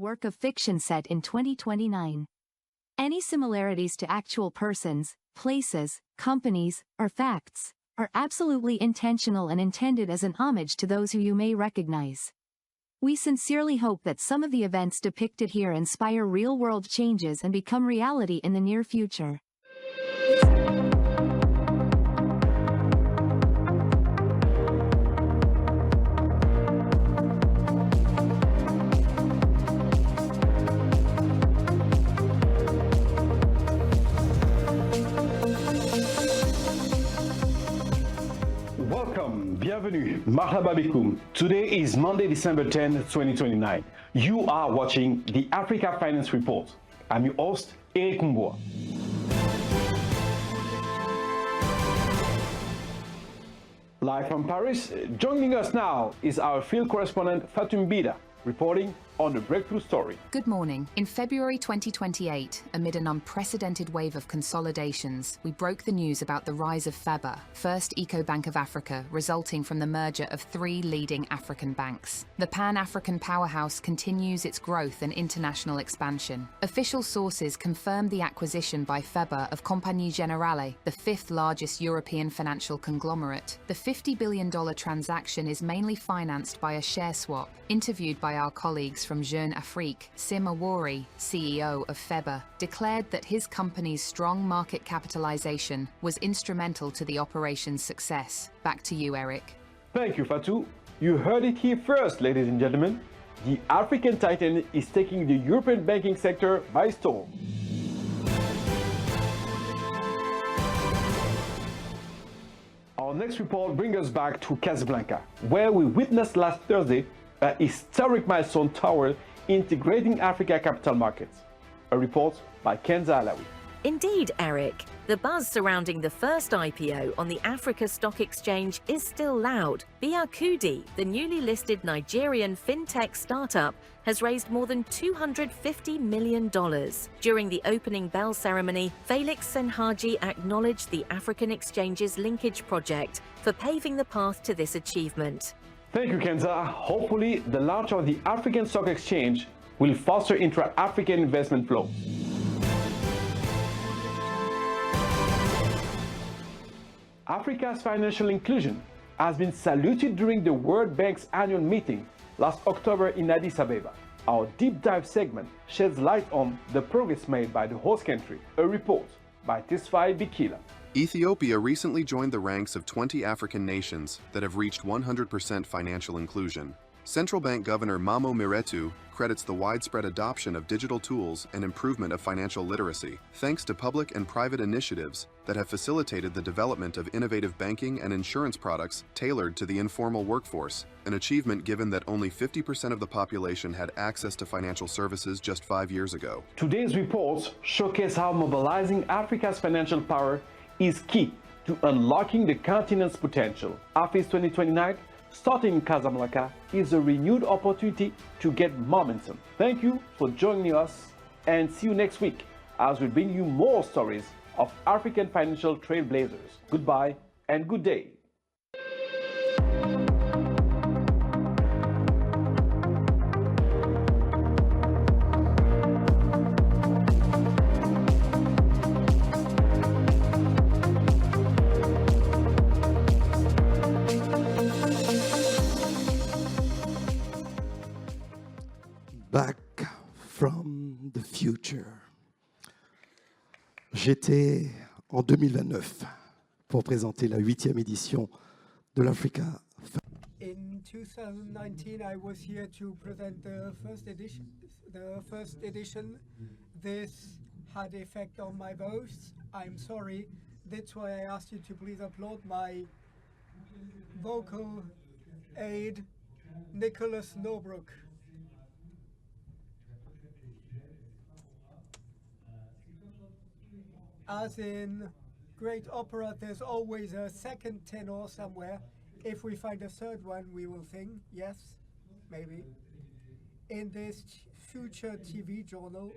work of fiction set in 2029. Any similarities to actual persons, places, companies, or facts are absolutely intentional and intended as an homage to those who you may recognize. We sincerely hope that some of the events depicted here inspire real-world changes and become reality in the near future. Welcome, bienvenue, marhaba bikoum. Today is Monday, December 10, 2029. You are watching the Africa Finance Report. I'm your host, Eric Mboua. Live from Paris, joining us now is our field correspondent FETTAH Mbida, reporting on the breakthrough story. Good morning. In February 2028, amid an unprecedented wave of consolidations, we broke the news about the rise of FETTAH, first eco-bank of Africa, resulting from the merger of 3 leading African banks. The Pan-African powerhouse continues its growth and international expansion. Official sources confirmed the acquisition by FETTAH of Compagnie Générale, the 5th largest European financial conglomerate. The $50 billion transaction is mainly financed by a share swap. Interviewed by our colleagues from Jeune Afrique, Sim Awori, CEO of FETTAH, declared that his company's strong market capitalization was instrumental to the operation's success. Back to you, Eric. Thank you, Fatou. You heard it here first, ladies and gentlemen. The African Titan is taking the European banking sector by storm. Our next report brings us back to Casablanca, where we witnessed last Thursday a historic milestone toward integrating Africa capital markets. A report by Kenza Alawi. Indeed, Eric. The buzz surrounding the first IPO on the Africa Stock Exchange is still loud. Biakudi, the newly listed Nigerian fintech startup, has raised more than $250 million. During the opening bell ceremony, Felix Senhaji acknowledged the African Exchange's linkage project for paving the path to this achievement. Thank you, Kenza. Hopefully, the launch of the African Stock Exchange will foster intra-African investment flow. Africa's financial inclusion has been saluted during the World Bank's annual meeting last October in Addis Ababa. Our deep dive segment sheds light on the progress made by the host country. A report by Tesfaye Bikila. Ethiopia recently joined the ranks of 20 African nations that have reached 100% financial inclusion. Central Bank Governor Mamo Miretu credits the widespread adoption of digital tools and improvement of financial literacy, thanks to public and private initiatives that have facilitated the development of innovative banking and insurance products tailored to the informal workforce, an achievement given that only 50% of the population had access to financial services just 5 years ago. Today's reports showcase how mobilizing Africa's financial power is key to unlocking the continent's potential. AFIS 2029, starting in Casablanca, is a renewed opportunity to get momentum. Thank you for joining us, and see you next week as we bring you more stories of African financial trailblazers. Goodbye and good day. Back from the future. J'étais en 2029 pour présenter la 8e édition de l'Africa. In 2019, I was here to present the first edition. This had effect on my voice. I'm sorry. That's why I asked you to please applaud my vocal aide, Nicholas Norbrook. As in great opera, there's always a second tenor somewhere. If we find a third one, we will sing. Yes, maybe. In this future TV journal,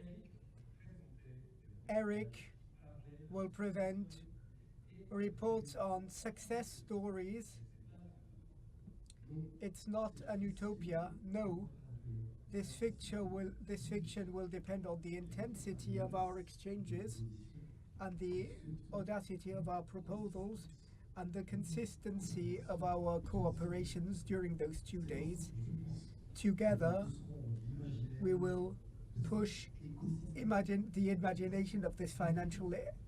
Eric will present reports on success stories. It's not an utopia, no. This fiction will depend on the intensity of our exchanges and the audacity of our proposals and the consistency of our cooperations during those 2 days. Together, we will push the imagination of this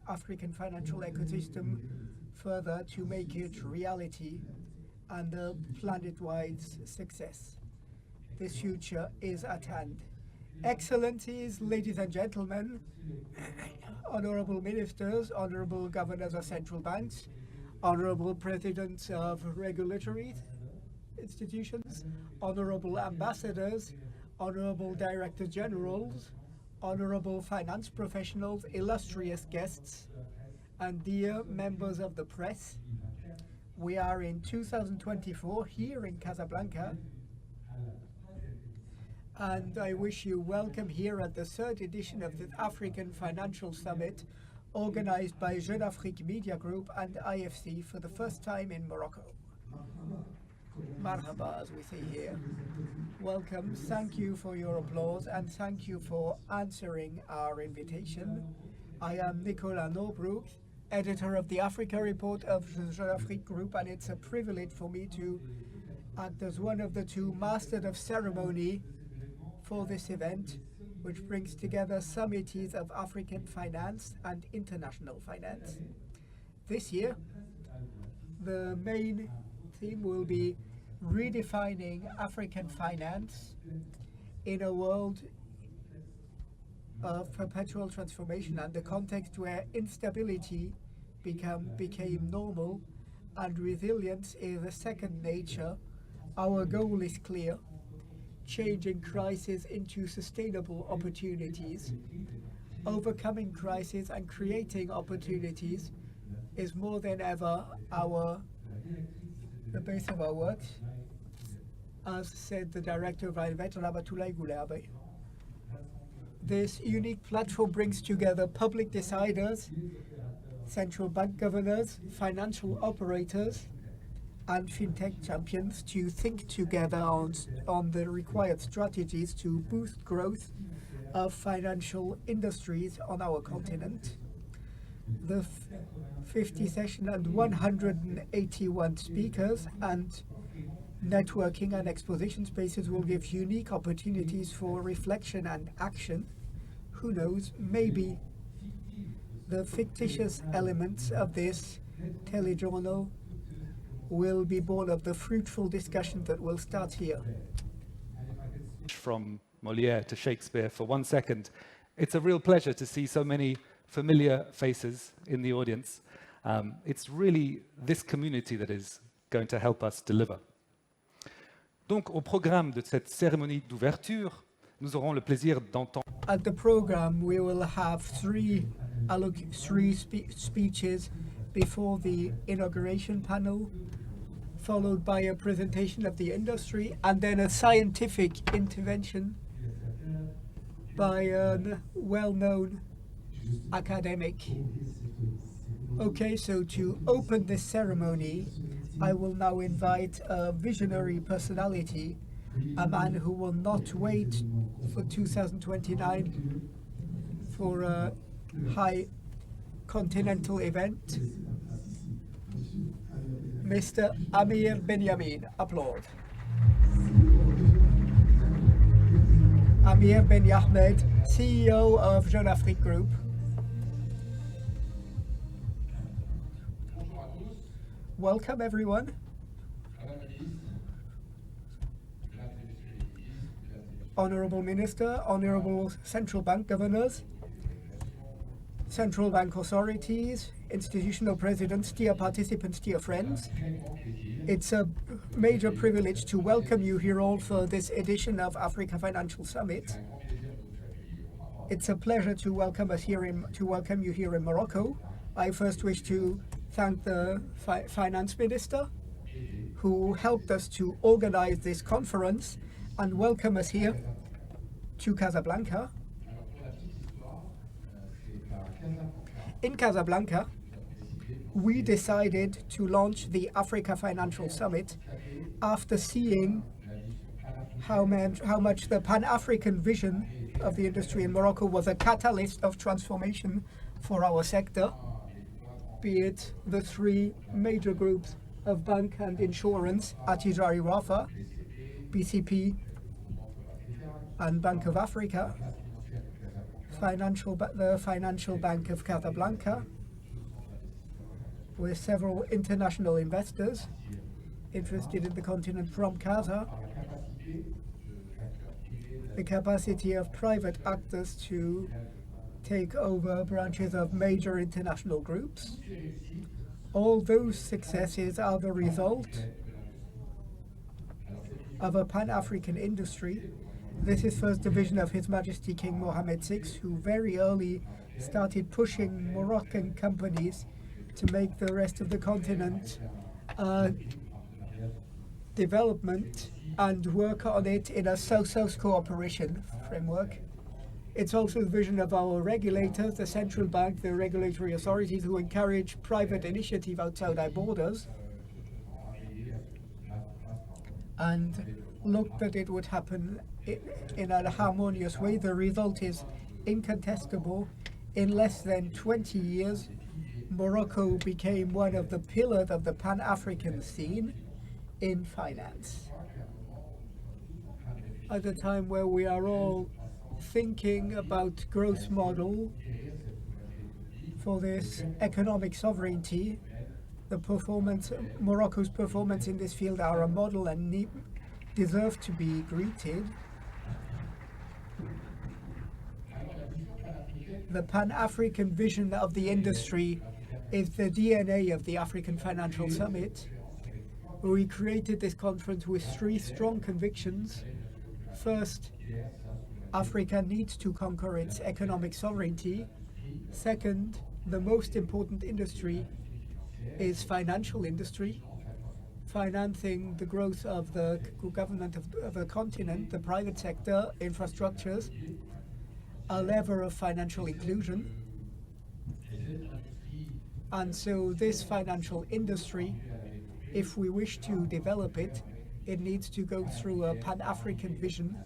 African financial ecosystem further to make it reality and a planet-wide success. This future is at hand. Excellencies, ladies and gentlemen, honorable ministers, honorable governors of central banks, honorable presidents of regulatory institutions, honorable ambassadors, honorable director generals, honorable finance professionals, illustrious guests, and dear members of the press. We are in 2024 here in Casablanca, and I wish you welcome here at the 3rd edition of the African Financial Summit, organized by Jeune Media Group and IFC for the first time in Morocco. Marhaba, as we say here. Welcome, thank you for your applause, and thank you for answering our invitation. I am Nicolas Norbrook, editor of the Africa Report of the Jeune Group, and it's a privilege for me to act as one of the 2 masters of ceremony for this event, which brings together summits of African finance and international finance. This year, the main theme will be redefining African finance in a world of perpetual transformation and the context where instability became normal and resilience is a second nature. Our goal is clear: changing crises into sustainable opportunities. Overcoming crises and creating opportunities is more than ever the base of our work, as said the director of FETTAH. This unique platform brings together public deciders, central bank governors, financial operators, and fintech champions to think together on the required strategies to boost growth of financial industries on our continent. The 50 session and 181 speakers and networking and exposition spaces will give unique opportunities for reflection and action. Who knows, maybe the fictitious elements of this telejournal will be born of the fruitful discussion that will start here. From Molière to Shakespeare for 1 second. It's a real pleasure to see so many familiar faces in the audience. It's really this community that is going to help us deliver. Donc, au programme de cette cérémonie d'ouverture, nous aurons le plaisir d'entendre. At the program, we will have three speeches before the inauguration panel, followed by a presentation of the industry, and then a scientific intervention by a well-known academic. Okay, so to open this ceremony, I will now invite a visionary personality, a man who will not wait for 2029 for a high continental event, Mr. Amir Benyamin. Applaud. Amir Ben YAHMED, CEO of Jeune Group. Welcome, everyone. Honorable Minister, Honorable Central Bank Governors, Central Bank Authorities, institutional presidents, dear participants, dear friends. It's a major privilege to welcome you here all for this edition of Africa Financial Summit. It's a pleasure to welcome you here in Morocco. I first wish to thank the Finance Minister who helped us to organize this conference and welcome us here to Casablanca. In Casablanca, we decided to launch the Africa Financial Summit after seeing how much the Pan-African vision of the industry in Morocco was a catalyst of transformation for our sector, be it the three major groups of bank and insurance, Attijari Wafa, BCP, and Bank of Africa, the Financial Bank of Casablanca, with several international investors interested in the continent from Casa, the capacity of private actors to take over branches of major international groups. All those successes are the result of a Pan-African industry. This is first division of His Majesty King Mohammed VI, who very early started pushing Moroccan companies to make the rest of the continent development and work on it in a South-South cooperation framework. It's also the vision of our regulators, the central bank, the regulatory authorities, who encourage private initiative outside our borders and look that it would happen in a harmonious way. The result is incontestable. In less than 20 years, Morocco became one of the pillars of the Pan-African scene in finance. At a time where we are all thinking about growth model for this economic sovereignty, Morocco's performance in this field are a model and deserve to be greeted. The Pan-African vision of the industry is the DNA of the African Financial Summit. We created this conference with three strong convictions. First, Africa needs to conquer its economic sovereignty. Second, the most important industry is financial industry, financing the growth of the government of the continent, the private sector, infrastructures, a lever of financial inclusion. And so this financial industry, if we wish to develop it, it needs to go through a Pan-African vision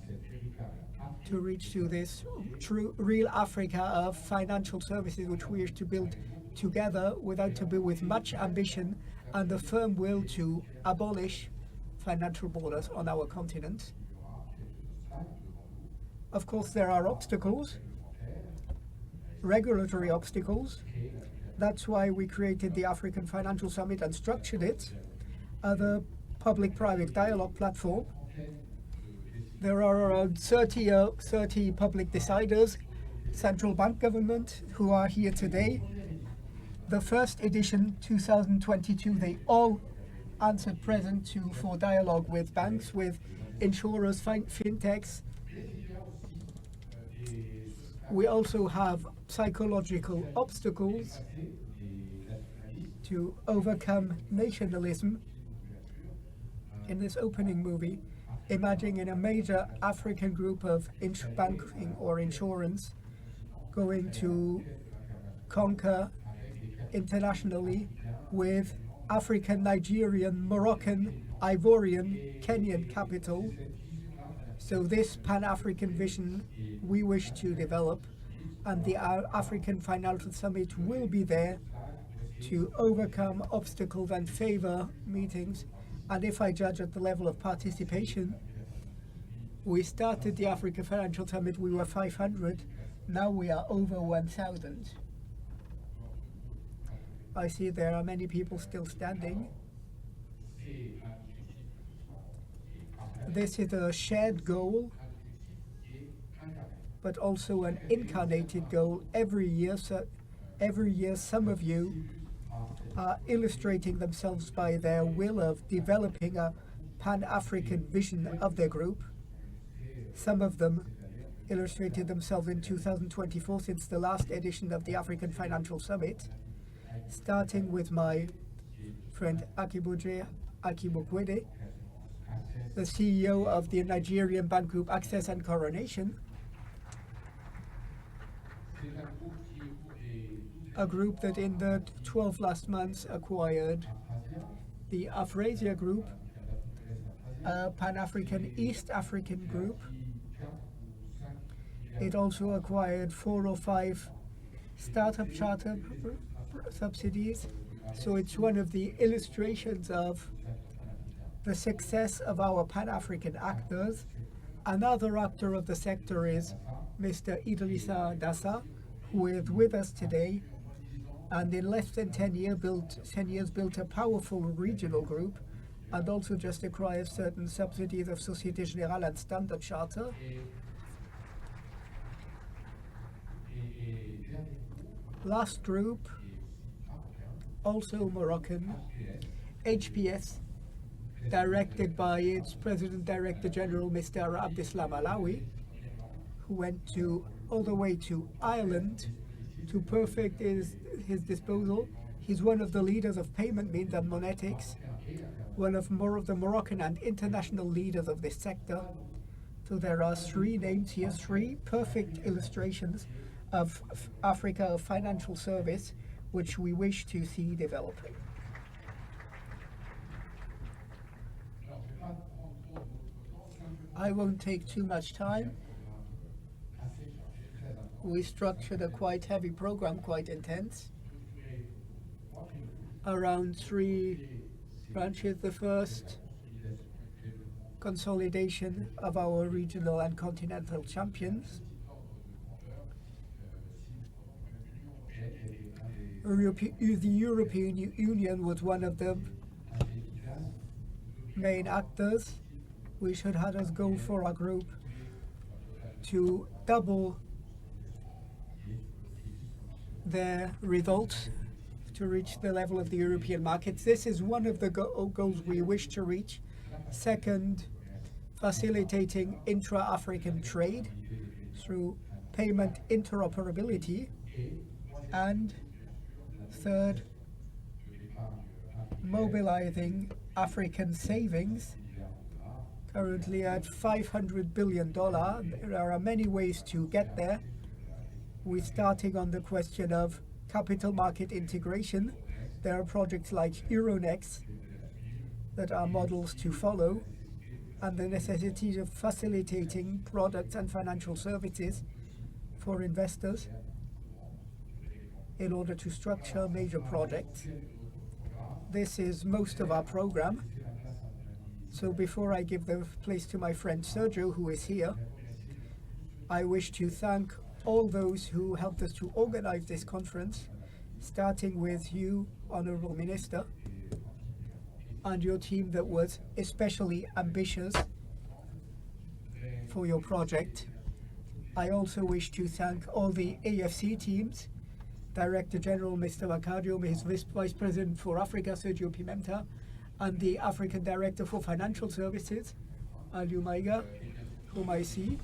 to reach to this true, real Africa of financial services, which we wish to build together with much ambition and the firm will to abolish financial borders on our continent. Of course, there are obstacles, regulatory obstacles. That's why we created the African Financial Summit and structured it as a public-private dialogue platform. There are around 30 public deciders, central bank government, who are here today. The first edition, 2022, they all answered present for dialogue with banks, with insurers, fintechs. We also have psychological obstacles to overcome nationalism. In this opening movie, imagining a major African group of banking or insurance going to conquer internationally with African, Nigerian, Moroccan, Ivorian, Kenyan capital. So this Pan-African vision we wish to develop, and the African Financial Summit will be there to overcome obstacles and favor meetings. And if I judge at the level of participation, we started the African Financial Summit, we were 500, now we are over 1,000. I see there are many people still standing. This is a shared goal, but also an incarnated goal. Every year some of you are illustrating themselves by their will of developing a Pan-African vision of their group. Some of them illustrated themselves in 2024 since the last edition of the African Financial Summit, starting with my friend Akibokwede, the CEO of the Nigerian bank group Access and Coronation, a group that in the 12 last months acquired the Afrasia Group, a Pan-African East African group. It also acquired 4 or 5 startup charter subsidies. So it's one of the illustrations of the success of our Pan-African actors. Another actor of the sector is Mr. Idrissa Dassa, who is with us today, and in less than 10 years built a powerful regional group, and also just acquired certain subsidies of Société Générale and Standard Charter. Last group, also Moroccan, HPS, directed by its President Director General, Mr. Abdeslam Alawi, who went all the way to Ireland to perfect his disposal. He's one of the leaders of payment means and monetics, one of the Moroccan and international leaders of this sector. So there are 3 names here, 3 perfect illustrations of Africa of financial service, which we wish to see developing. I won't take too much time. We structured a quite heavy program, quite intense. Around 3 branches. The first, consolidation of our regional and continental champions. The European Union was one of the main actors. We should have us go for our group to double their results to reach the level of the European markets. This is one of the goals we wish to reach. Second, facilitating intra-African trade through payment interoperability. And third, mobilizing African savings, currently at $500 billion. There are many ways to get there. We're starting on the question of capital market integration. There are projects like Euronext that are models to follow, and the necessity of facilitating products and financial services for investors in order to structure major projects. This is most of our program. So before I give the place to my friend Sérgio, who is here, I wish to thank all those who helped us to organize this conference, starting with you, Honorable Minister, and your team that was especially ambitious for your project. I also wish to thank all the AFC teams, Director General Mr. Macario, his Vice President for Africa, Sérgio Pimenta, and the African Director for Financial Services, Aliou Maiga, whom I see,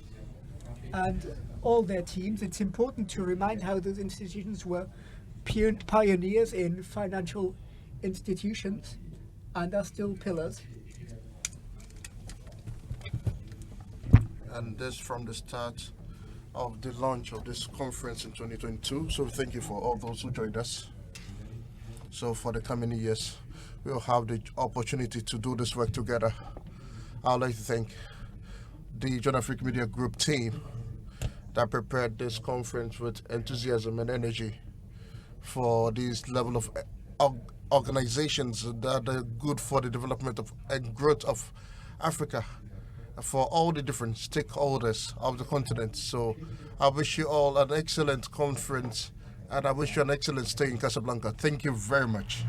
and all their teams. It's important to remind how those institutions were pioneers in financial institutions and are still pillars. And this from the start of the launch of this conference in 2022. So thank you for all those who joined us. So for the coming years, we'll have the opportunity to do this work together. I'd like to thank the Jeune Afrique Media Group team that prepared this conference with enthusiasm and energy for this level of organizations that are good for the development of and growth of Africa, for all the different stakeholders of the continent. So I wish you all an excellent conference, and I wish you an excellent stay in Casablanca. Thank you very much.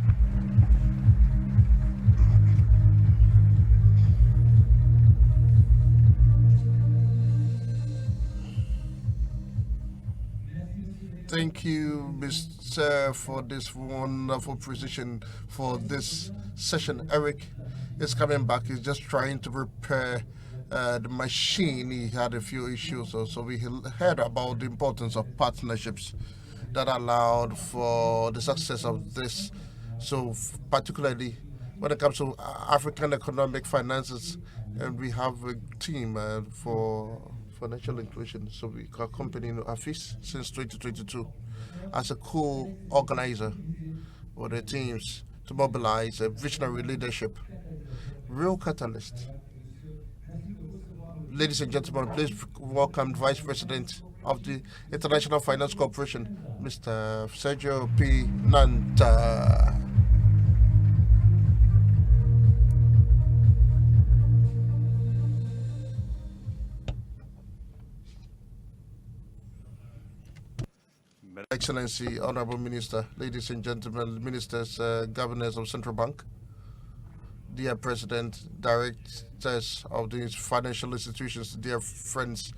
Thank you, Mr. for this wonderful precision for this session. Eric is coming back. He's just trying to repair the machine. He had a few issues, so we heard about the importance of partnerships that allowed for the success of this. So particularly when it comes to African economic finances, and we have a team for financial inclusion. So we accompany AFIS since 2022 as a co-organizer for the teams to mobilize a visionary leadership, real catalyst Ladies and gentlemen, please welcome Vice President of the International Finance Corporation, Mr. Sérgio PIMENTA. Excellency, Honorable Minister, ladies and gentlemen, ministers, governors of Central Bank, dear President, directors of these financial institutions, dear friends,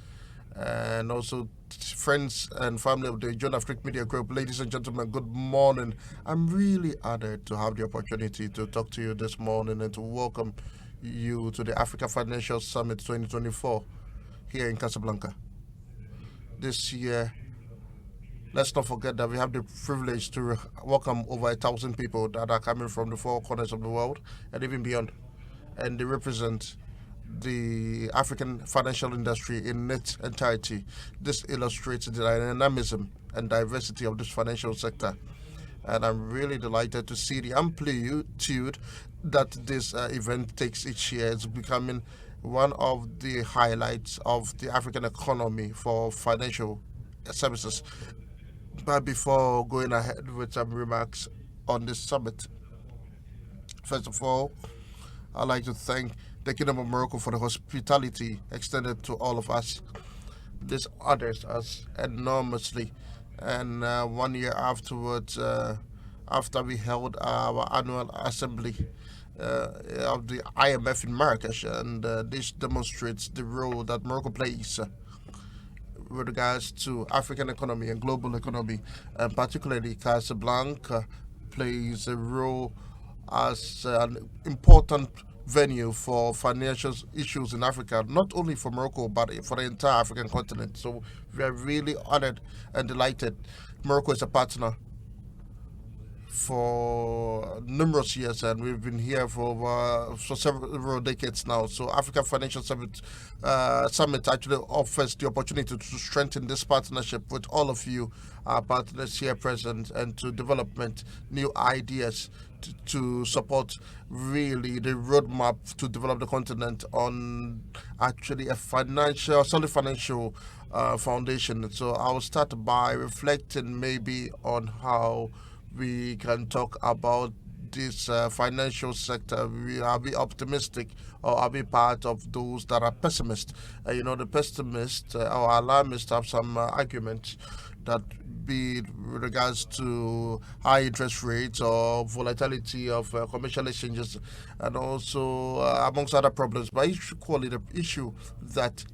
and also friends and family of the Jeune Afrique Media Group, ladies and gentlemen, good morning. I'm really honored to have the opportunity to talk to you this morning and to welcome you to the Africa Financial Summit 2024 here in Casablanca. This year, let's not forget that we have the privilege to welcome over 1,000 people that are coming from the four corners of the world and even beyond. And they represent the African financial industry in its entirety. This illustrates the dynamism and diversity of this financial sector. And I'm really delighted to see the amplitude that this event takes each year. It's becoming one of the highlights of the African economy for financial services. But before going ahead with some remarks on this summit, first of all, I'd like to thank the Kingdom of Morocco for the hospitality extended to all of us. This honors us enormously. And 1 year afterwards, after we held our annual assembly of the IMF in Marrakesh, and this demonstrates the role that Morocco plays with regards to African economy and global economy, and particularly Casablanca plays a role as an important venue for financial issues in Africa, not only for Morocco, but for the entire African continent. So we are really honored and delighted. Morocco is a partner for numerous years, and we've been here for several decades now. So Africa Financial Summit actually offers the opportunity to strengthen this partnership with all of you, our partners here present, and to development new ideas to support really the roadmap to develop the continent on actually a solid financial foundation. So I'll start by reflecting maybe on how we can talk about this financial sector. Are we optimistic, or are we part of those that are pessimists? The pessimists or alarmists have some arguments that be with regards to high interest rates or volatility of commercial exchanges, and also amongst other problems. But equally, the issue that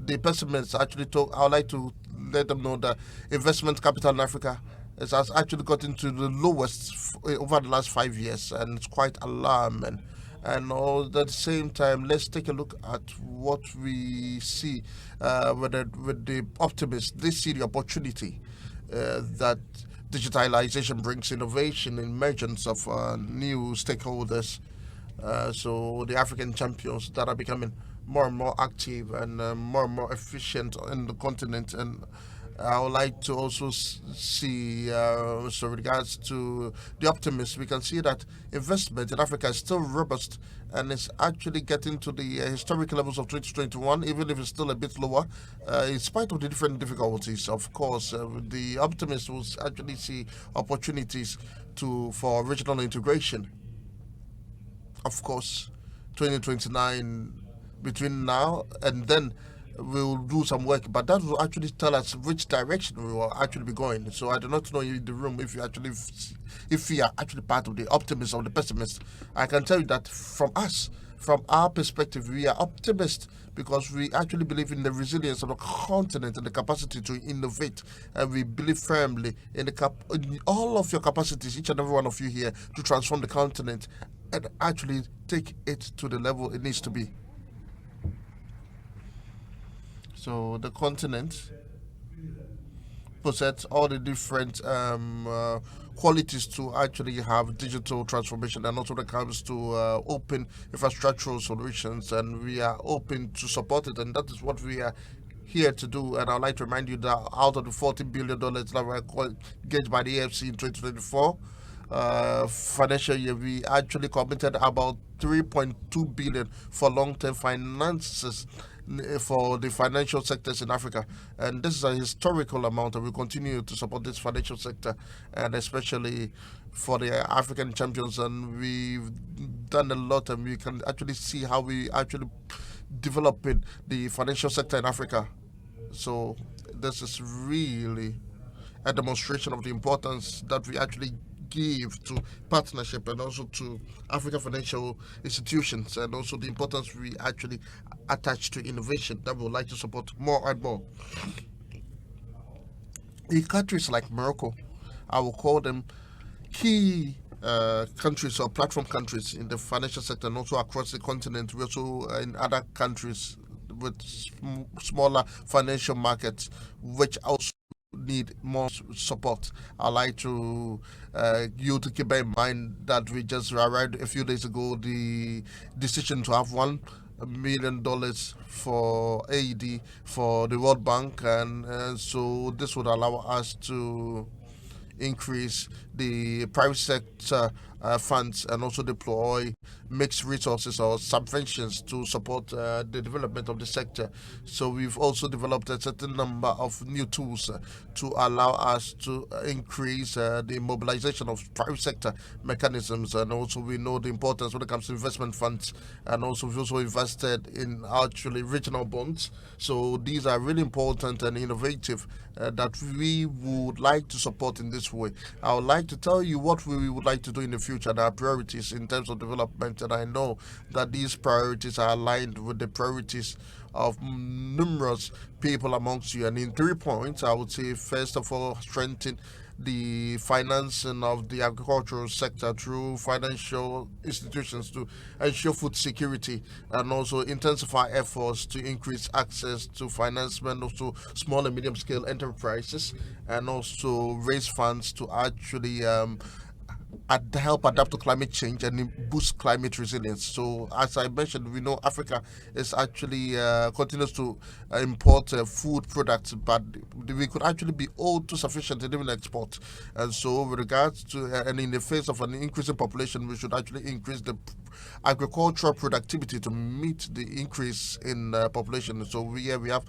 the pessimists actually talk, I would like to let them know that investment capital in Africa has actually gotten to the lowest over the last 5 years, and it's quite alarming. And at the same time, let's take a look at what we see with the optimists. They see the opportunity that digitalization brings, innovation, emergence of new stakeholders. So the African champions that are becoming more and more active and more efficient in the continent. And I would like to also see, so with regards to the optimists, we can see that investment in Africa is still robust and is actually getting to the historic levels of 2021, even if it's still a bit lower, in spite of the different difficulties. Of course, the optimists will actually see opportunities for regional integration. Of course, 2029, between now and then, we'll do some work, but that will actually tell us which direction we will actually be going. So I do not know in the room if we are actually part of the optimists or the pessimists. I can tell you that from our perspective, we are optimists because we actually believe in the resilience of the continent and the capacity to innovate, and we believe firmly in all of your capacities, each and every one of you here, to transform the continent and actually take it to the level it needs to be. So the continent possesses all the different qualities to actually have digital transformation, and also when it comes to open infrastructural solutions, and we are open to support it, and that is what we are here to do. And I'd like to remind you that out of the $40 billion that were engaged by the AFC in 2024, financial year, we actually committed about 3.2 billion for long-term finances for the financial sectors in Africa. And this is a historical amount, and we continue to support this financial sector, and especially for the African champions. And we've done a lot, and we can actually see how we actually developing the financial sector in Africa. So this is really a demonstration of the importance that we actually give to partnership and also to African financial institutions, and also the importance we actually attach to innovation that we would like to support more and more. In countries like Morocco, I will call them key countries or platform countries in the financial sector, and also across the continent. We also in other countries with smaller financial markets, which also need more support. I'd like to you to keep in mind that we just arrived a few days ago the decision to have $1 million for AED for the World Bank, and so this would allow us to increase the private sector funds and also deploy mixed resources or subventions to support the development of the sector. So we've also developed a certain number of new tools to allow us to increase the mobilization of private sector mechanisms, and also we know the importance when it comes to investment funds, and also we've also invested in actually regional bonds. So these are really important and innovative that we would like to support in this way. I would like to tell you what we would like to do in the future and our priorities in terms of development, and I know that these priorities are aligned with the priorities of numerous people amongst you. And in 3 points, I would say, first of all, strengthen the financing of the agricultural sector through financial institutions to ensure food security, and also intensify efforts to increase access to financement also small and medium scale enterprises, and also raise funds to actually help adapt to climate change and boost climate resilience. So as I mentioned, we know Africa is actually continues to import food products, but we could actually be autosufficient in even export. And so with regards to and in the face of an increasing population, we should actually increase the agricultural productivity to meet the increase in population. So we have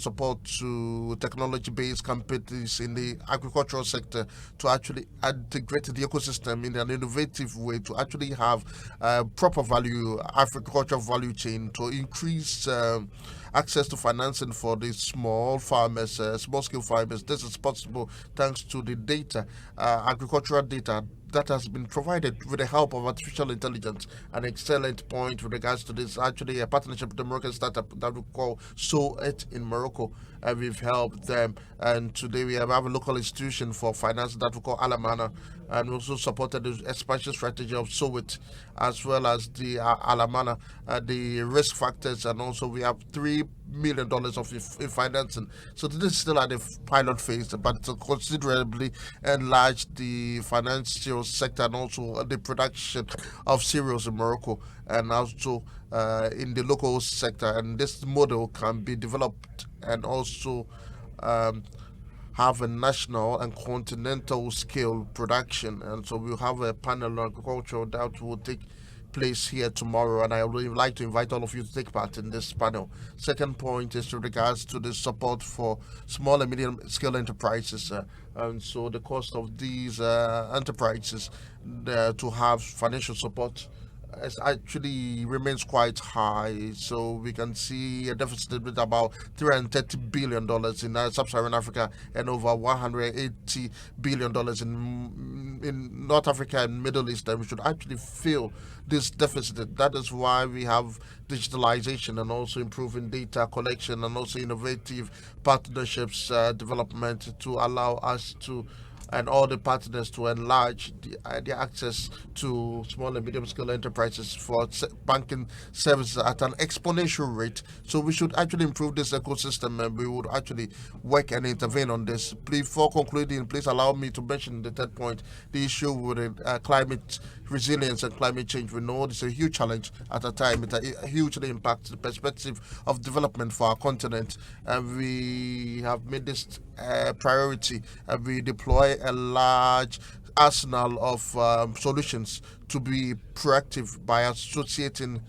support to technology-based companies in the agricultural sector to actually integrate the ecosystem in an innovative way to actually have proper value agricultural value chain to increase access to financing for the small farmers, small-scale farmers. This is possible thanks to the data, agricultural data that has been provided with the help of artificial intelligence. An excellent point with regards to this, actually a partnership with the Moroccan startup that we call It in Morocco, and we've helped them. And today we have a local institution for finance that we call Alamana, and we also supported the expansion strategy of It, as well as the Alamana, the risk factors, and also we have $3 million of financing. So this is still at the pilot phase, but to considerably enlarge the financial sector and also the production of cereals in Morocco, and also in the local sector. And this model can be developed and also have a national and continental scale production. And so we'll have a panel on agriculture that will take place here tomorrow, and I would like to invite all of you to take part in this panel. Second point is with regards to the support for small and medium scale enterprises, and so the cost of these enterprises to have financial support actually remains quite high. So we can see a deficit with about $330 billion in sub-Saharan Africa and over $180 billion in North Africa and Middle East. And we should actually fill this deficit. That is why we have digitalization and also improving data collection and also innovative partnerships development to allow us to and all the partners to enlarge the access to small and medium scale enterprises for banking services at an exponential rate. So we should actually improve this ecosystem, and we would actually work and intervene on this. Before concluding, please allow me to mention the third point, the issue with climate resilience and climate change. We know it's a huge challenge at a time. It hugely impacts the perspective of development for our continent, and we have made this priority, and we deploy a large arsenal of solutions to be proactive by associating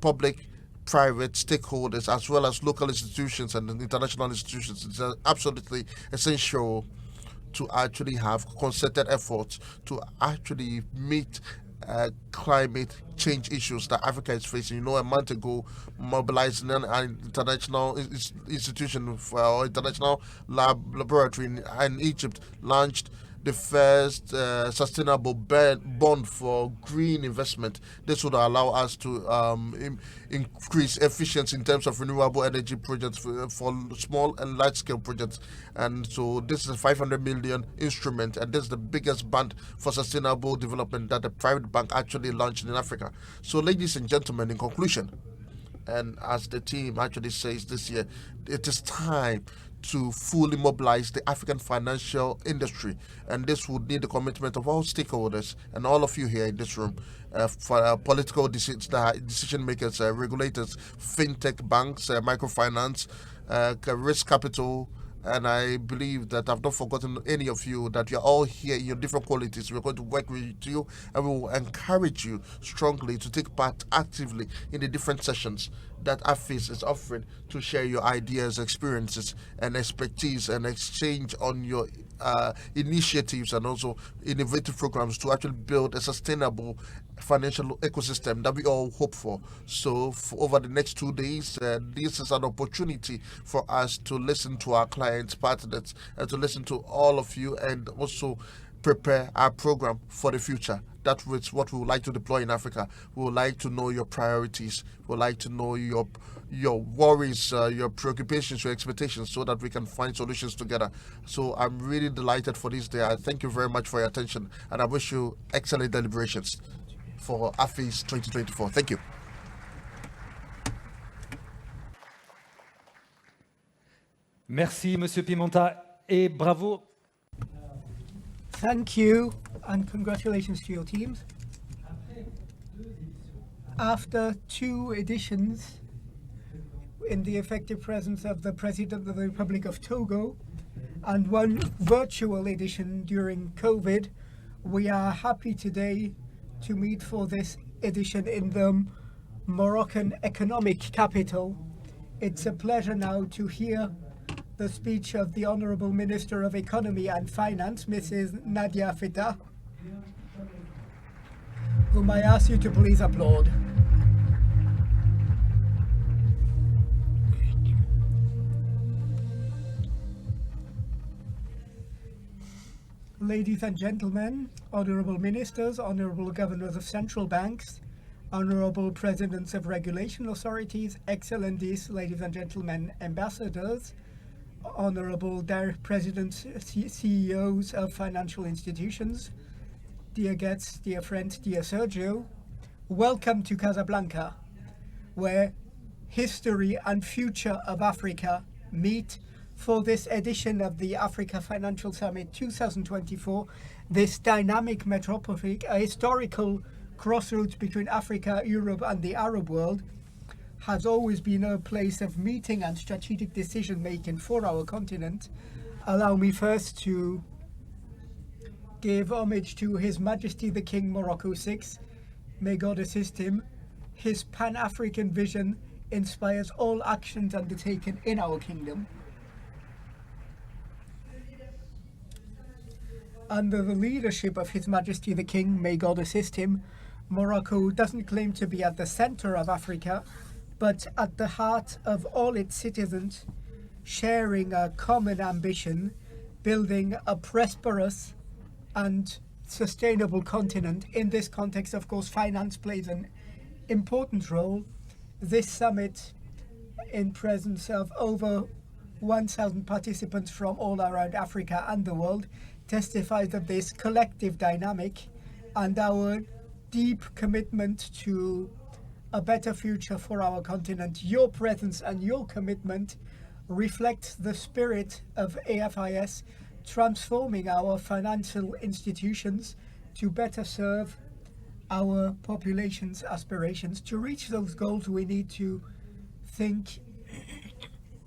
public, private stakeholders as well as local institutions and international institutions. It's absolutely essential to actually have concerted efforts to actually meet climate change issues that Africa is facing. You know, a month ago, mobilizing an international institution or international laboratory in Egypt launched the first sustainable bond for green investment. This would allow us to increase efficiency in terms of renewable energy projects for small and large scale projects. And so this is a 500 million instrument, and this is the biggest bond for sustainable development that a private bank actually launched in Africa. So ladies and gentlemen, in conclusion, and as the team actually says this year, it is time to fully mobilize the African financial industry, and this would need the commitment of all stakeholders and all of you here in this room, for political decision makers, regulators, fintech banks, microfinance, risk capital. And I believe that I've not forgotten any of you, that you're all here in your different qualities. We're going to work with you, and we will encourage you strongly to take part actively in the different sessions that AFIS is offering to share your ideas, experiences, and expertise, and exchange on your initiatives and also innovative programs to actually build a sustainable financial ecosystem that we all hope for. So over the next 2 days, this is an opportunity for us to listen to our clients, partners, and to listen to all of you, and also prepare our program for the future. That is what we would like to deploy in Africa. We would like to know your priorities. We would like to know your worries, your preoccupations, your expectations, so that we can find solutions together. So I'm really delighted for this day. I thank you very much for your attention, and I wish you excellent deliberations for AFIS 2024. Thank you. Merci, Monsieur Pimenta, et bravo. Thank you, and congratulations to your teams. After 2 editions in the effective presence of the President of the Republic of Togo and 1 virtual edition during COVID, we are happy today to meet for this edition in the Moroccan economic capital. It's a pleasure now to hear the speech of the Honourable Minister of Economy and Finance, Mrs. Nadia FETTAH, whom I ask you to please applaud. Ladies and gentlemen, Honourable Ministers, Honourable Governors of Central Banks, Honourable Presidents of Regulation Authorities, Excellencies, ladies and gentlemen, Ambassadors, Honourable Presidents, CEOs of financial institutions, dear guests, dear friends, dear Sérgio, welcome to Casablanca, where history and future of Africa meet for this edition of the Africa Financial Summit 2024, this dynamic metropolis, a historical crossroads between Africa, Europe, and the Arab world, has always been a place of meeting and strategic decision making for our continent. Allow me first to give homage to His Majesty the King Morocco VI. May God assist him. His Pan-African vision inspires all actions undertaken in our kingdom. Under the leadership of His Majesty the King, may God assist him, Morocco doesn't claim to be at the center of Africa, but at the heart of all its citizens, sharing a common ambition, building a prosperous and sustainable continent. In this context, of course, finance plays an important role. This summit, in presence of over 1,000 participants from all around Africa and the world, testifies of this collective dynamic and our deep commitment to a better future for our continent. Your presence and your commitment reflects the spirit of AFIS, transforming our financial institutions to better serve our population's aspirations. To reach those goals, we need to think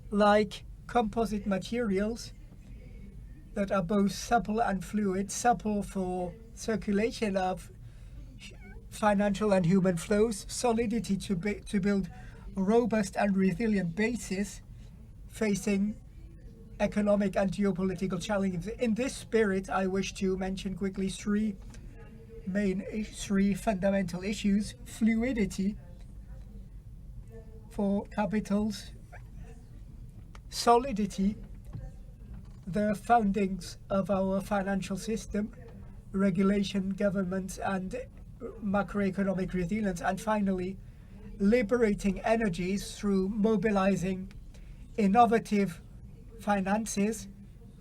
like composite materials that are both supple and fluid, supple for circulation of financial and human flows, solidity to build robust and resilient bases facing economic and geopolitical challenges. In this spirit, I wish to mention quickly three fundamental issues: fluidity for capitals, solidity, the foundings of our financial system, regulation, governments, and macroeconomic resilience, and finally, liberating energies through mobilizing innovative finances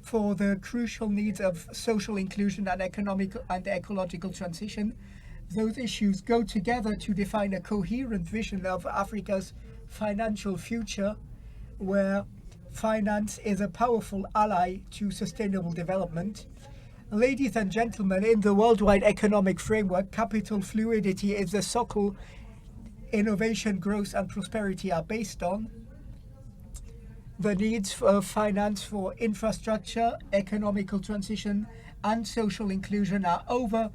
for the crucial needs of social inclusion and economic and ecological transition. Those issues go together to define a coherent vision of Africa's financial future, where finance is a powerful ally to sustainable development. Ladies and gentlemen, in the worldwide economic framework, capital fluidity is the socle innovation, growth, and prosperity are based on. The needs of finance for infrastructure, economical transition, and social inclusion are over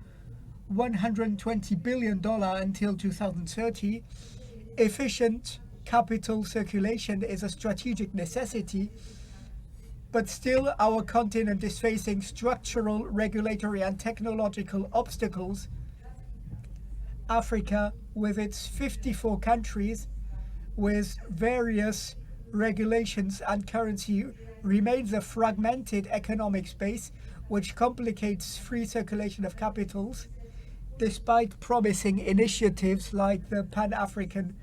$120 billion until 2030. Efficient capital circulation is a strategic necessity, but still our continent is facing structural, regulatory, and technological obstacles. Africa, with its 54 countries, with various regulations and currency, remains a fragmented economic space which complicates free circulation of capitals, despite promising initiatives like the Pan-African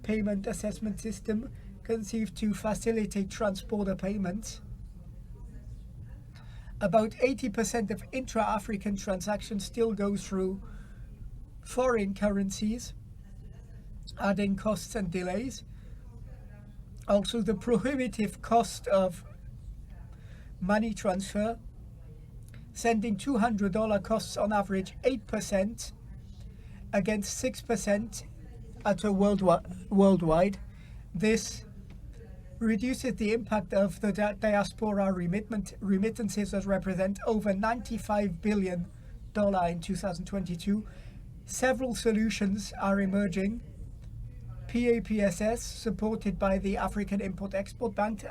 Payment Assessment System conceived to facilitate transborder payments. About 80% of intra-African transactions still go through foreign currencies, adding costs and delays. Also, the prohibitive cost of money transfer, sending $200 costs on average 8% against 6% at a worldwide. This reduces the impact of the diaspora remittances that represent over $95 billion in 2022. Several solutions are emerging. PAPSS, supported by the African Import-Export Bank,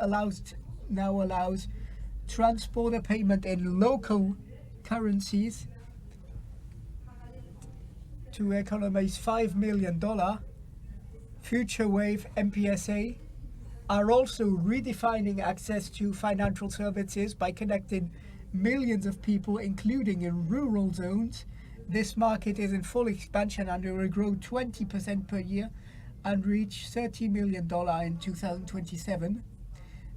now allows transborder payment in local currencies to economize $5 million. Future Wave MPSA are also redefining access to financial services by connecting millions of people, including in rural zones. This market is in full expansion and will grow 20% per year and reach $30 million in 2027.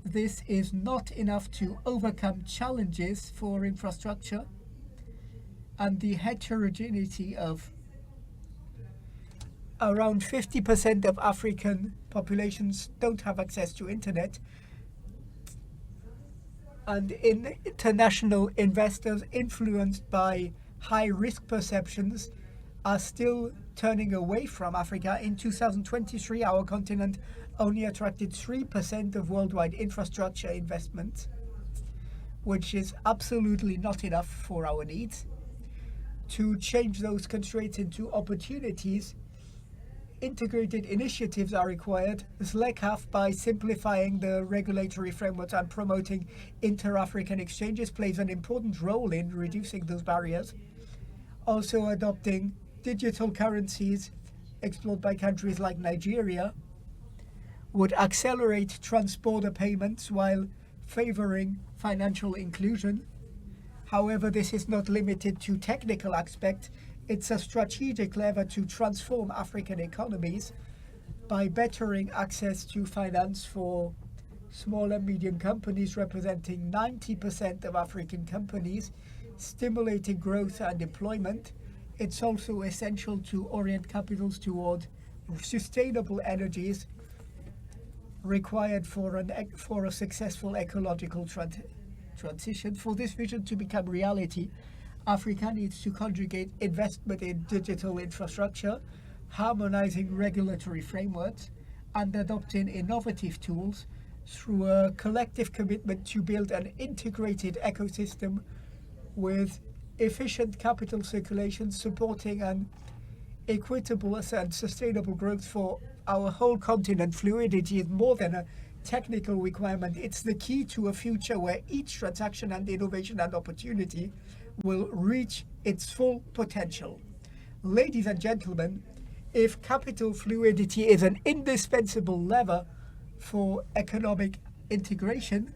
This is not enough to overcome challenges for infrastructure and the heterogeneity of around 50% of African populations don't have access to internet, and international investors influenced by high risk perceptions are still turning away from Africa. In 2023, our continent only attracted 3% of worldwide infrastructure investment, which is absolutely not enough for our needs. To change those constraints into opportunities, integrated initiatives are required. ZLECAf, by simplifying the regulatory frameworks and promoting inter-African exchanges, plays an important role in reducing those barriers. Also, adopting digital currencies explored by countries like Nigeria would accelerate transborder payments while favoring financial inclusion. However, this is not limited to technical aspects. It's a strategic lever to transform African economies by bettering access to finance for small and medium companies, representing 90% of African companies, stimulating growth and employment. It's also essential to orient capitals toward sustainable energies required for a successful ecological transition. For this vision to become reality, Africa needs to conjugate investment in digital infrastructure, harmonizing regulatory frameworks, and adopting innovative tools through a collective commitment to build an integrated ecosystem with efficient capital circulation, supporting an equitable and sustainable growth for our whole continent. Fluidity is more than a technical requirement. It's the key to a future where each transaction and innovation and opportunity will reach its full potential. Ladies and gentlemen, if capital fluidity is an indispensable lever for economic integration,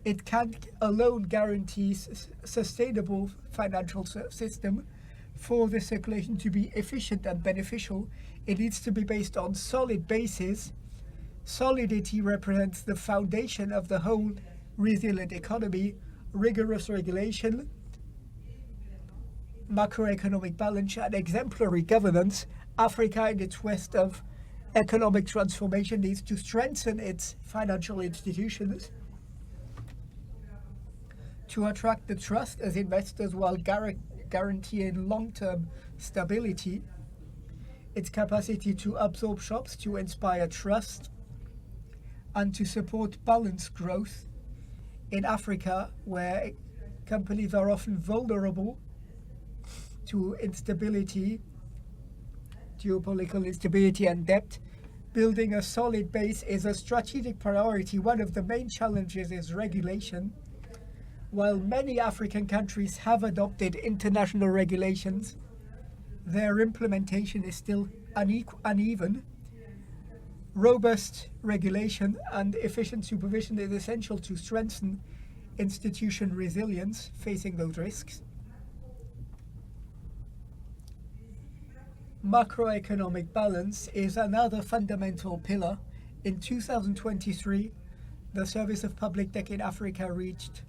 it can alone guarantee sustainable financial system. For the circulation to be efficient and beneficial, it needs to be based on solid bases. Solidity represents the foundation of the whole resilient economy. Rigorous regulation, macroeconomic balance, and exemplary governance. Africa, in its quest of economic transformation, needs to strengthen its financial institutions to attract the trust as investors while guaranteeing long-term stability. Its capacity to absorb shocks, to inspire trust, and to support balanced growth in Africa, where companies are often vulnerable to instability, geopolitical instability and debt. Building a solid base is a strategic priority. One of the main challenges is regulation. While many African countries have adopted international regulations, their implementation is still uneven. Robust regulation and efficient supervision is essential to strengthen institution resilience facing those risks. Macroeconomic balance is another fundamental pillar. In 2023, the Service of Public Debt in Africa reached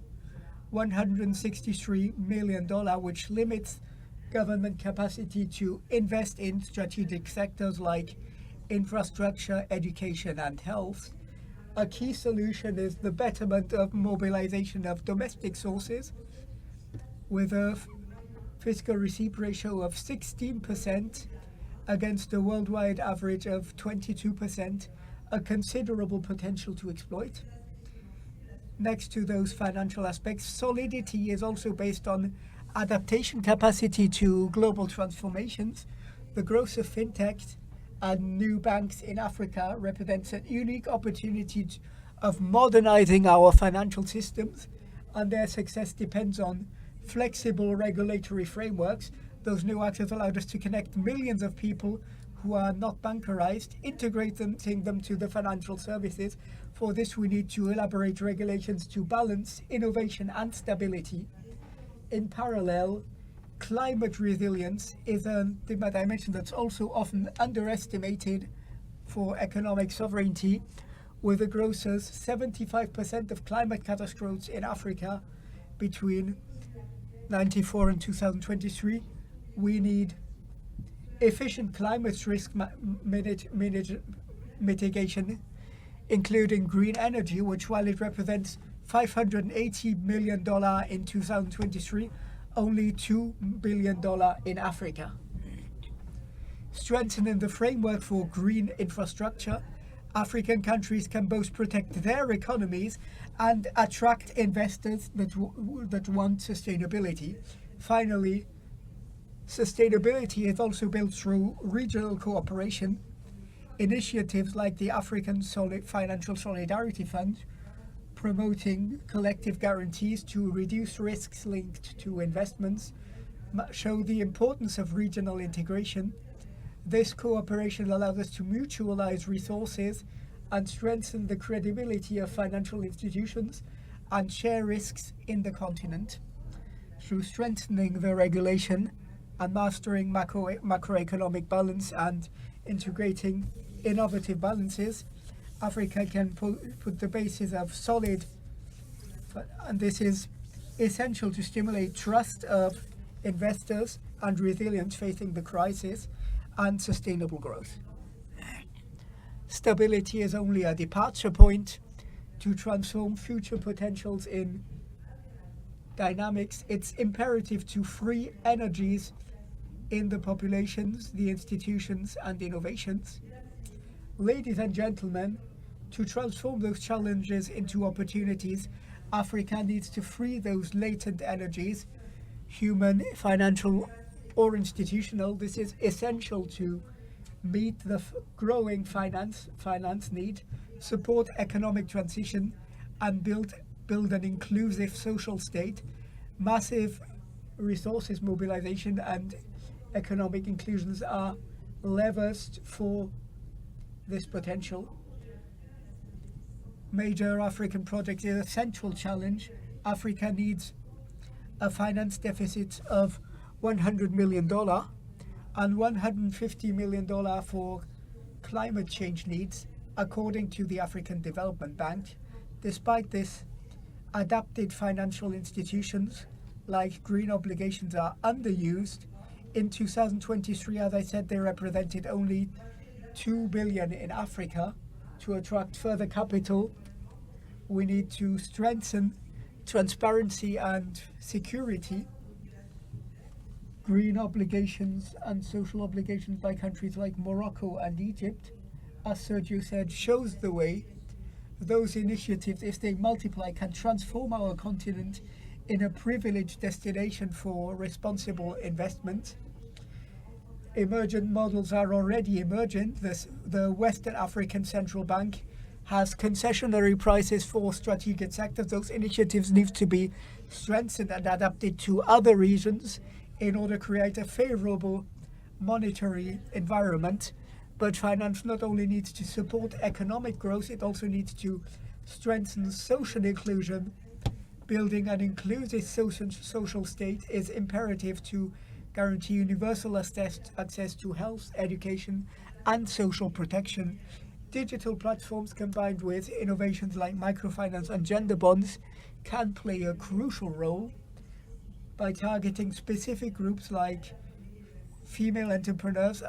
$163 million, which limits government capacity to invest in strategic sectors like infrastructure, education, and health. A key solution is the betterment of mobilization of domestic sources, with a fiscal receipt ratio of 16% against a worldwide average of 22%, a considerable potential to exploit. Next to those financial aspects, solidity is also based on adaptation capacity to global transformations. The growth of fintech and new banks in Africa represents a unique opportunity of modernizing our financial systems, and their success depends on flexible regulatory frameworks. Those new actors allowed us to connect millions of people who are not bankerized, integrating them to the financial services. For this, we need to elaborate regulations to balance innovation and stability. In parallel, climate resilience is a dimension that's also often underestimated for economic sovereignty. With a gross of 75% of climate catastrophes in Africa between 1994 and 2023, we need efficient climate risk mitigation, including green energy, which, while it represents $580 million in 2023, only $2 billion in Africa. Strengthening the framework for green infrastructure, African countries can both protect their economies and attract investors that want sustainability. Finally, sustainability is also built through regional cooperation. Initiatives like the African Financial Solidarity Fund, promoting collective guarantees to reduce risks linked to investments, show the importance of regional integration. This cooperation allows us to mutualize resources and strengthen the credibility of financial institutions and share risks in the continent. Through strengthening the regulation and mastering macroeconomic balance and integrating innovative balances, Africa can put the basis of solid, and this is essential to stimulate trust of investors and resilience facing the crisis and sustainable growth. Stability is only a departure point to transform future potentials in dynamics. It's imperative to free energies in the populations, the institutions, and innovations. Ladies and gentlemen, To transform those challenges into opportunities, Africa needs to free those latent energies, human, financial, or institutional. This is essential to meet the growing finance need, support economic transition, and build an inclusive social state. Massive resources mobilization and economic inclusions are levers for this potential. Major African project is a central challenge. Africa needs a finance deficit of $100 million and $150 million for climate change needs, according to the African Development Bank. Despite this, adapted financial institutions like green obligations are underused. In 2023, as I said, they represented only $2 billion in Africa. To attract further capital, we need to strengthen transparency and security. Green obligations and social obligations by countries like Morocco and Egypt, as Sérgio said, shows the way. Those initiatives, if they multiply, can transform our continent in a privileged destination for responsible investment. Emergent models are already emergent. The Western African Central Bank has concessionary prices for strategic sectors. Those initiatives need to be strengthened and adapted to other regions in order to create a favorable monetary environment. But finance not only needs to support economic growth, it also needs to strengthen social inclusion. Building an inclusive social state is imperative to guarantee universal access to health, education, and social protection. Digital platforms combined with innovations like microfinance and gender bonds can play a crucial role by targeting specific groups like female entrepreneurs.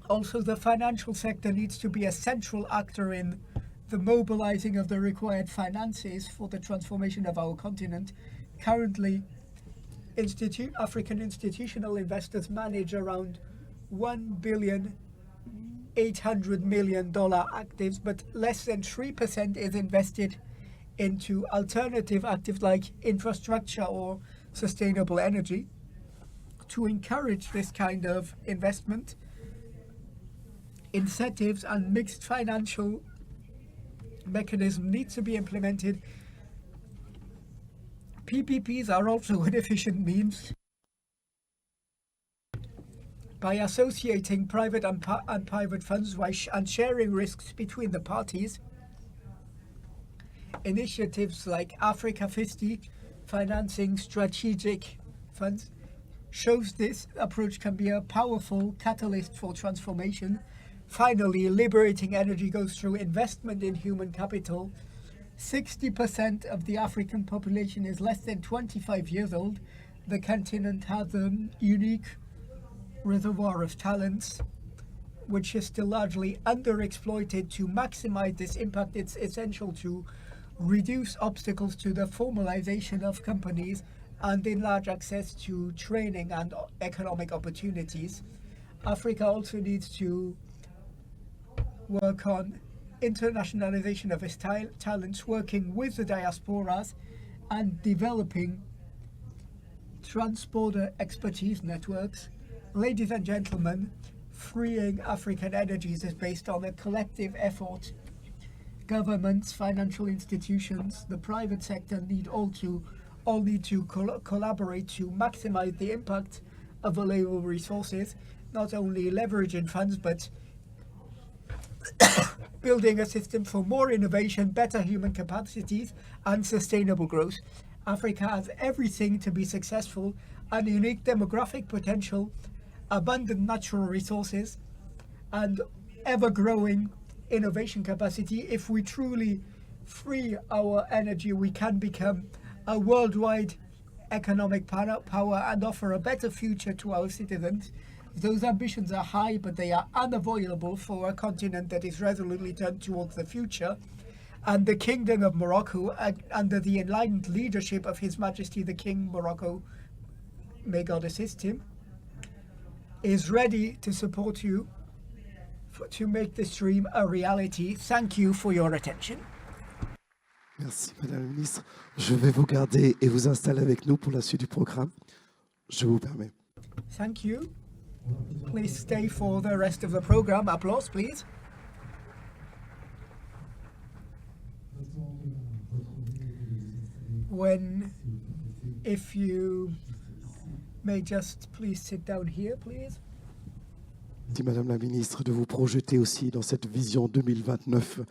Also, the financial sector needs to be a central actor in the mobilizing of the required finances for the transformation of our continent. Currently, African institutional investors manage around $1.8 billion actives, but less than 3% is invested into alternative actives like infrastructure or sustainable energy. To encourage this kind of investment, incentives and mixed financial mechanism need to be implemented. PPPs are also an efficient means. By associating private and private funds and sharing risks between the parties, initiatives like Africa 50 financing strategic funds shows this approach can be a powerful catalyst for transformation. Finally, liberating energy goes through investment in human capital. 60% of the African population is less than 25 years old. The continent has a unique reservoir of talents, which is still largely underexploited. To maximize this impact, it's essential to reduce obstacles to the formalization of companies and enlarge access to training and economic opportunities. Africa also needs to work on internationalization of its talents, working with the diasporas and developing trans-border expertise networks. Ladies and gentlemen, freeing African energies is based on a collective effort. Governments, financial institutions, the private sector all need to collaborate to maximize the impact of available resources, not only leveraging funds, but building a system for more innovation, better human capacities, and sustainable growth. Africa has everything to be successful: a unique demographic potential, abundant natural resources, and ever-growing innovation capacity. If we truly free our energy, we can become a worldwide economic power and offer a better future to our citizens. Those ambitions are high, but they are unavoidable for a continent that is resolutely turned towards the future. And the Kingdom of Morocco, under the enlightened leadership of His Majesty the King Morocco, may God assist him, is ready to support you to make this dream a reality. Thank you for your attention. Merci, Madame la Ministre. Je vais vous garder et vous installer avec nous pour la suite du programme. Je vous permets. Thank you. Please stay for the rest of the program. Applause, please. If you may just please sit down here, please. Merci, Madame la Ministre, de vous projeter aussi dans cette vision 2029.